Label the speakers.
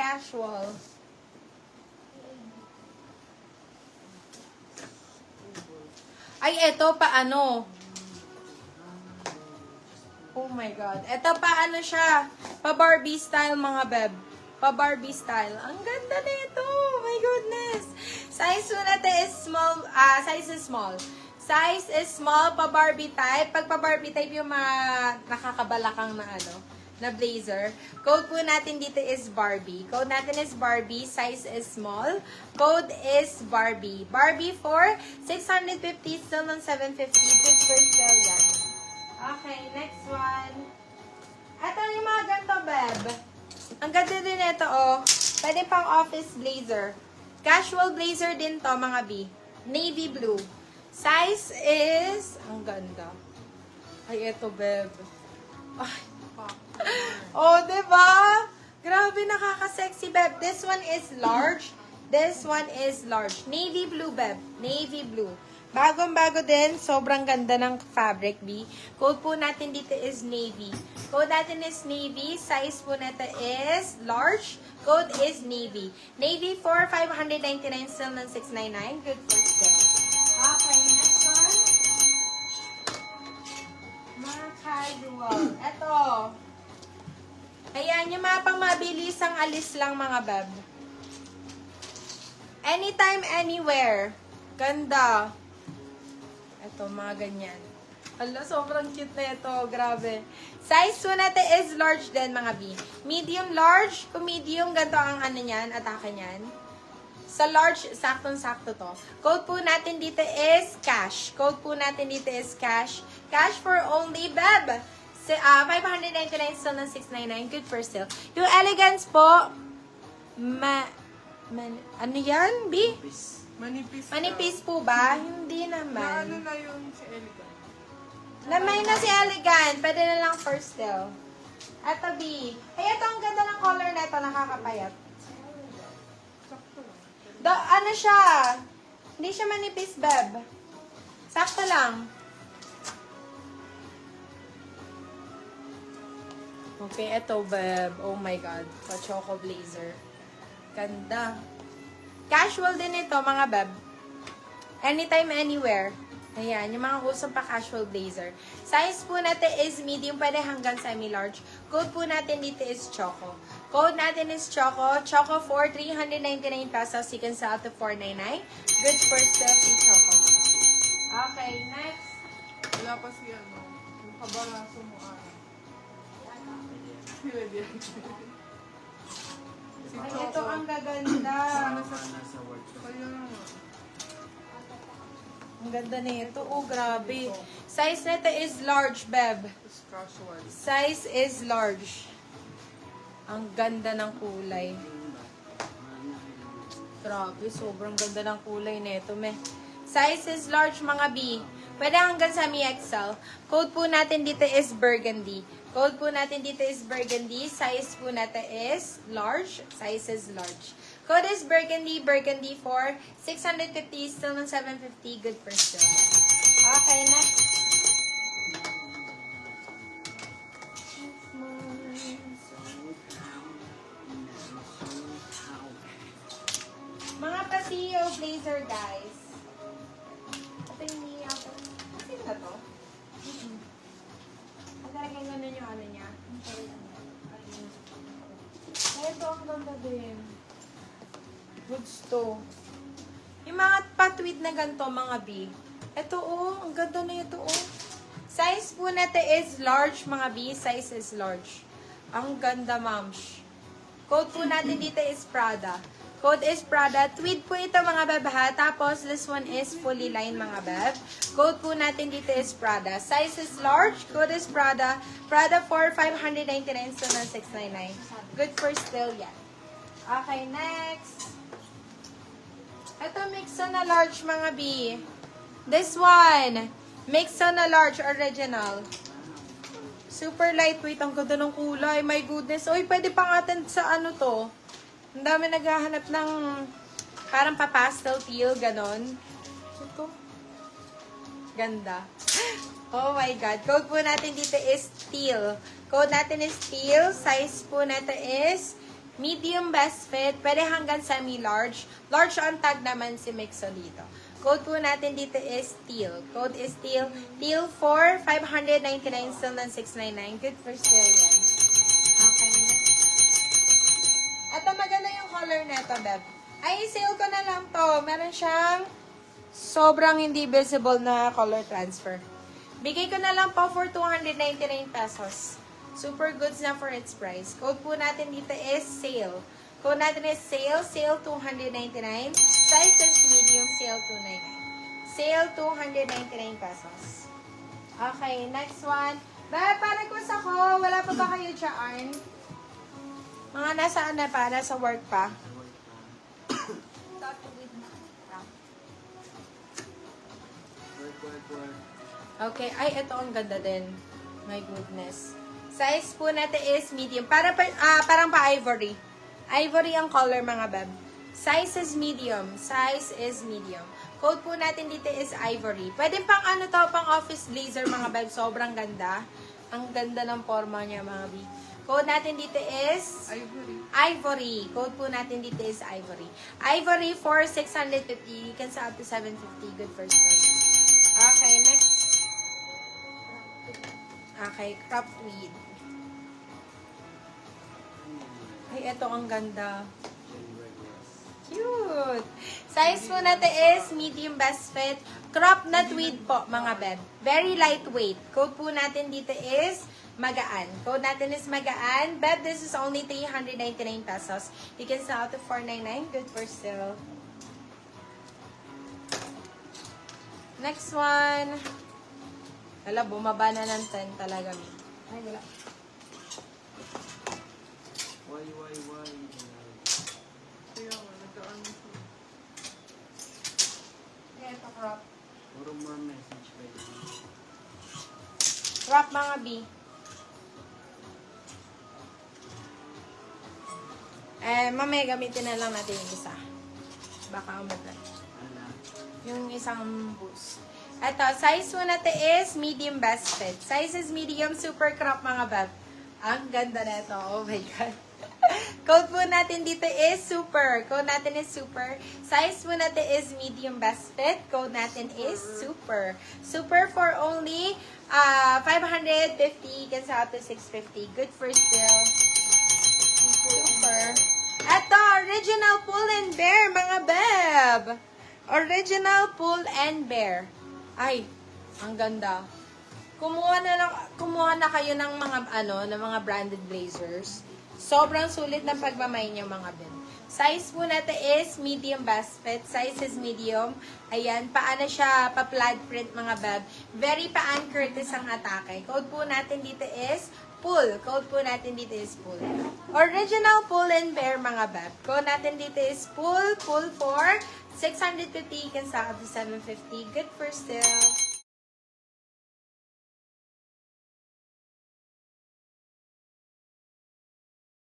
Speaker 1: casual. Ay, eto pa ano. Oh my God. Eto pa ano siya. Pa Barbie style mga beb. Pa Barbie style. Ang ganda nito. Oh my goodness. Size po natin is small. Size is small. Size is small pa Barbie type. Pag pa Barbie type yung mga nakakabalakang na ano. Na blazer. Code po natin dito is Barbie. Code natin is Barbie. Size is small. Code is Barbie. Barbie for 650. Still ng 750. Good for sale yan. Okay, next one. Ito yung mga ganito, beb. Ang ganda din ito, oh. Pwede pang office blazer. Casual blazer din to, mga B. Navy blue. Size is... Ang ganda. Ay, ito, beb. Ay, oh, diba? Grabe, nakaka-sexy, beb. This one is large. This one is large. Navy blue, beb. Navy blue. Bagong-bago din. Sobrang ganda ng fabric, B. Code po natin dito is navy. Code natin is navy. Size po natin is large. Code is navy. Navy for 599, still ng 699. Good for sale. Okay, next one. Mga casual. Ito. Ayan, yung mga pang mabilisang alis lang, mga beb. Anytime, anywhere. Ganda. Ito, mga ganyan. Hala, sobrang cute na ito. Grabe. Size po natin is large din, mga B. Medium, large. Kung medium, ganito ang ano niyan, atake niyan. Sa large, saktong-sakto to. Code po natin dito is cash. Code po natin dito is cash. Cash for only, beb. 599 still ng 699. Good for sale. Yung elegance po, ano yan, B?
Speaker 2: Manipis.
Speaker 1: Manipis po ba? Hindi
Speaker 2: Na
Speaker 1: naman.
Speaker 2: ano na yung si Elegant?
Speaker 1: Lamay na si Elegant. Pwede na lang first still. Ito, B. Ay, ito ang ganda ng color na ito. Nakakapayat.
Speaker 2: Sakto lang.
Speaker 1: Ano siya? Hindi siya manipis, beb. Sakto lang. Okay, ito, beb. Oh my God. Pa-choco blazer. Ganda. Casual din ito, mga beb. Anytime, anywhere. Ayan, yung mga usong pa casual blazer. Size po natin is medium, pwede hanggang semi-large. Code po natin dito is Choco. Code natin is Choco. Choco for 399 pesos. You can sell to 499. Good for selfie Choco. Okay, next.
Speaker 2: Wala pa si ano. Yung kabaraso mo Sila din. Si
Speaker 1: Ay,
Speaker 2: Choco.
Speaker 1: ito ang gaganda.
Speaker 2: Kaya nga.
Speaker 1: Ang ganda nito. Oh, grabe. Size nito is large, beb.
Speaker 2: It's casual.
Speaker 1: Size is large. Ang ganda ng kulay. Grabe, sobrang ganda ng kulay nito, meh. Size is large, mga B. Pwede hanggang sa Mi XL. Code po natin dito is burgundy. Code po natin dito is burgundy. Size po natin is large. Size is large. Code is burgundy. Burgundy for 650. Still ng 750. Good for still. Okay, next. Mga pasiyo blazer, guys. Ito yung niya ako. Kasi na to? Ang talagang ganun yung ano niya. Ay, ito ang ganda din. Goods to. Yung mga patweed na ganito, mga B. Ito, oh. Ang ganda na ito, oh. Size po natin is large, mga B. Size is large. Ang ganda, mams. Code po natin dito is Prada. Code is Prada. Tweed po ito, mga beb, ha. Tapos, this one is fully lined, mga beb. Code po natin dito is Prada. Size is large. Code is Prada. Prada for 599, so na 699. Good for still yan. Okay, next. Ito, mixo na large, mga B. This one. Mixo na large, original. Super lightweight. Ang ganda ng kulay. My goodness. Uy, pwede pang atin sa ano to. Ang dami naghahanap ng parang pa-pastel teal, ganon. Ito. Ganda. Oh my God. Code po natin dito is teal. Code natin is teal. Size po natin is Medium best fit. Pwede hanggang semi-large. Large on tag naman si Mixo dito. Code po natin dito is teal. Code is teal. Teal for 599 still ng 699. Good for sale yan. Okay. Ito maganda yung color neto, Beb. Ay, sale ko na lang to. Meron siyang sobrang hindi visible na color transfer. Bigay ko na lang po for 299 pesos. Super goods na for its price. Code po natin dito is sale. Code natin is sale. Sale 299. Size is medium. Sale 299. Sale 299 pesos. Okay, next one. Beb, para ko sa ko. Wala pa ba kayo dyan? Mga nasaan na pa? Nasa work pa? Okay. Ay, ito ang ganda din. My goodness. Size po natin is medium. Parang pa-ivory. Ivory ang color, mga beb. Size is medium. Size is medium. Code po natin dito is ivory. Pwede pang ano to, pang office blazer, mga beb. Sobrang ganda. Ang ganda ng forma niya, mga beb. Code natin dito is
Speaker 2: Ivory.
Speaker 1: ivory. Code po natin dito is ivory. Ivory for 650. You can sell up to 750. Good first person. Okay, next. Okay, crop tweed. Ay, ito ang ganda. Cute! Size po natin is medium best fit. Crop na tweed po, mga beb. Very lightweight. Code po natin dito is magaan. Code natin is magaan. Beb, this is only 399 pesos. You can sell to 499. Good for sale. Next one. Hala, bumaba na ng 10 talaga. Ay, wala.
Speaker 2: Why? Kaya nga, nagdaan mo siya.
Speaker 1: Ito, crop.
Speaker 2: Puro more message ba yun?
Speaker 1: Crop, mga B. Mamaya gamitin na lang natin yung isa. Baka umulan. Yung isang boost. Ito, size mo natin is medium best fit. Size is medium, super crop, mga bab. Ang ganda na ito. Oh my God. Code po natin dito is super. Code natin is super. Size po natin is medium best fit. Code natin is super. Super for only 550. You can sell up to 650. Good for sale. Super. Ito, original pull and bear, mga beb. Original pull and bear. Ay, ang ganda. Kumuha na kayo ng mga ng mga branded blazers. Sobrang sulit ng pagmamay niyo, mga beb. Size po natin is medium best fit. Size is medium. Ayan, paano siya pa-plaid print, mga beb. Very pa-Ann Curtis ang atake. Code po natin dito is pull. Code po natin dito is pull. Original pull and bear, mga beb. Code natin dito is pull. Pull for 650. You can stock up to 750. Good for sale.